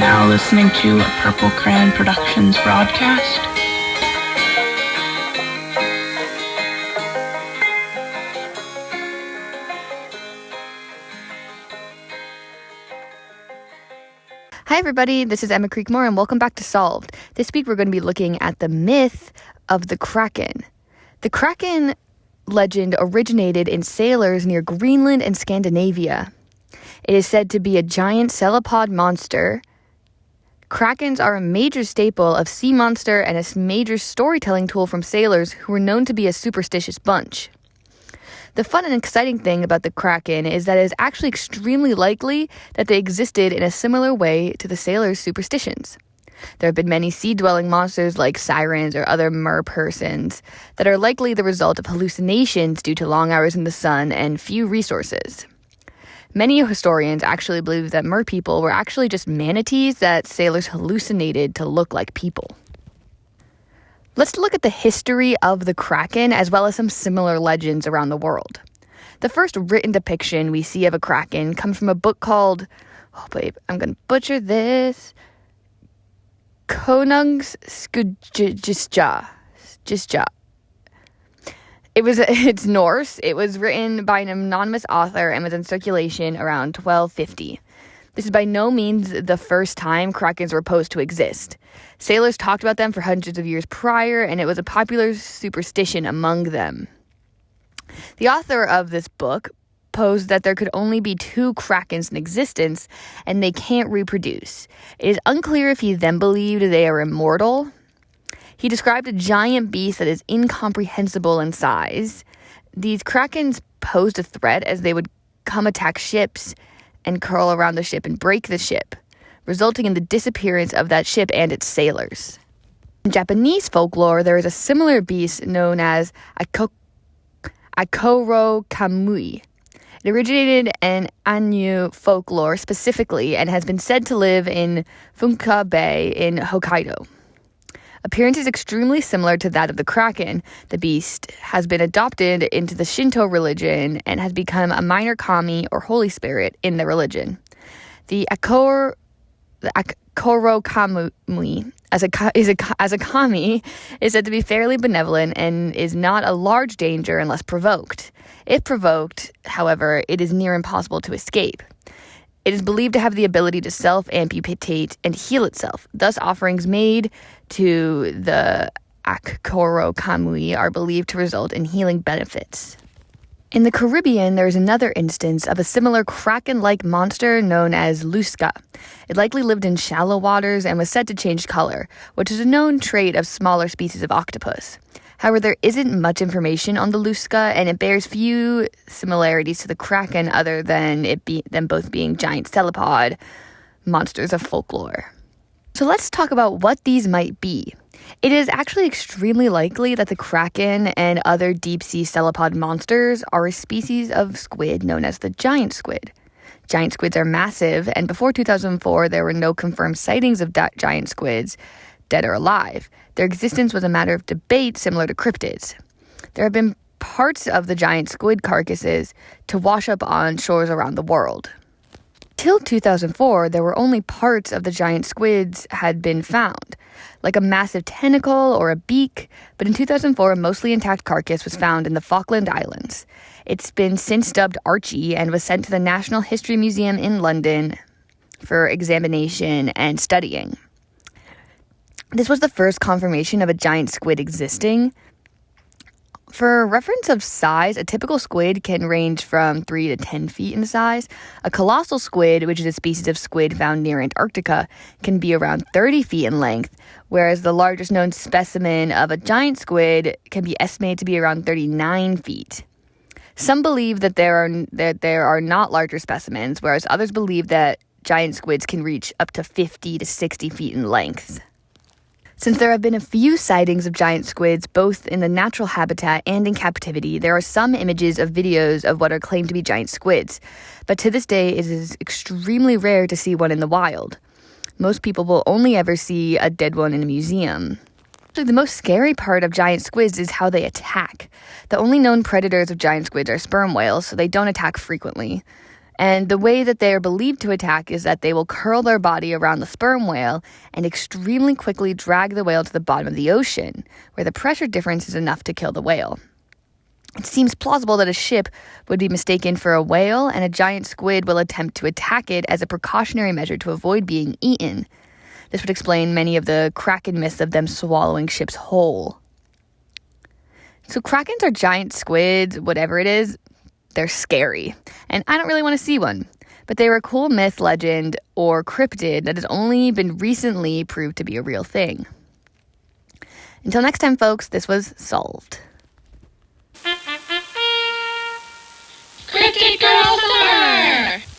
now listening to a Purple Crayon Productions broadcast. Hi everybody, this is Emma Creekmore and welcome back to Solved. This week we're going to be looking at the myth of the Kraken. The Kraken legend originated in sailors near Greenland and Scandinavia. It is said to be a giant cephalopod monster. Krakens are a major staple of sea monster and a major storytelling tool from sailors who were known to be a superstitious bunch. The fun and exciting thing about the Kraken is that it is actually extremely likely that they existed in a similar way to the sailors' superstitions. There have been many sea-dwelling monsters like sirens or other mer-persons that are likely the result of hallucinations due to long hours in the sun and few resources. Many historians actually believe that mer-people were actually just manatees that sailors hallucinated to look like people. Let's look at the history of the Kraken as well as some similar legends around the world. The first written depiction we see of a Kraken comes from a book called, I'm going to butcher this, Konungs Skuggisja. It's Norse. It was written by an anonymous author and was in circulation around 1250. This is by no means the first time Krakens were supposed to exist. Sailors talked about them for hundreds of years prior, and it was a popular superstition among them. The author of this book posed that there could only be 2 Krakens in existence, and they can't reproduce. It is unclear if he then believed they are immortal. He described a giant beast that is incomprehensible in size. These Krakens posed a threat as they would come attack ships and curl around the ship and break the ship, resulting in the disappearance of that ship and its sailors. In Japanese folklore, there is a similar beast known as Akoro Kamui. It originated in Ainu folklore specifically and has been said to live in Funka Bay in Hokkaido. Appearance is extremely similar to that of the Kraken. The beast has been adopted into the Shinto religion and has become a minor kami or holy spirit in the religion. The Akoro Kamui as a kami is said to be fairly benevolent and is not a large danger unless provoked. If provoked, however, it is near impossible to escape. It is believed to have the ability to self-amputate and heal itself. Thus, offerings made to the Akoro Kamui are believed to result in healing benefits. In the Caribbean, there is another instance of a similar Kraken-like monster known as Lusca. It likely lived in shallow waters and was said to change color, which is a known trait of smaller species of octopus. However, there isn't much information on the Lusca, and it bears few similarities to the Kraken other than them both being giant cephalopod monsters of folklore. So let's talk about what these might be. It is actually extremely likely that the Kraken and other deep-sea cephalopod monsters are a species of squid known as the giant squid. Giant squids are massive, and before 2004, there were no confirmed sightings of giant squids, dead or alive. Their existence was a matter of debate similar to cryptids. There have been parts of the giant squid carcasses to wash up on shores around the world. Till 2004, there were only parts of the giant squids had been found, like a massive tentacle or a beak, but in 2004, a mostly intact carcass was found in the Falkland Islands. It's been since dubbed Archie and was sent to the National History Museum in London for examination and studying. This was the first confirmation of a giant squid existing. For reference of size, a typical squid can range from 3 to 10 feet in size. A colossal squid, which is a species of squid found near Antarctica, can be around 30 feet in length, whereas the largest known specimen of a giant squid can be estimated to be around 39 feet. Some believe that there are not larger specimens, whereas others believe that giant squids can reach up to 50 to 60 feet in length. Since there have been a few sightings of giant squids both in the natural habitat and in captivity, there are some images of videos of what are claimed to be giant squids. But to this day, it is extremely rare to see one in the wild. Most people will only ever see a dead one in a museum. Actually, the most scary part of giant squids is how they attack. The only known predators of giant squids are sperm whales, so they don't attack frequently. And the way that they are believed to attack is that they will curl their body around the sperm whale and extremely quickly drag the whale to the bottom of the ocean, where the pressure difference is enough to kill the whale. It seems plausible that a ship would be mistaken for a whale, and a giant squid will attempt to attack it as a precautionary measure to avoid being eaten. This would explain many of the Kraken myths of them swallowing ships whole. So Krakens are giant squids, whatever it is, they're scary. And I don't really want to see one. But they were a cool myth, legend, or cryptid that has only been recently proved to be a real thing. Until next time, folks, this was Solved. Cryptid Girl Summer!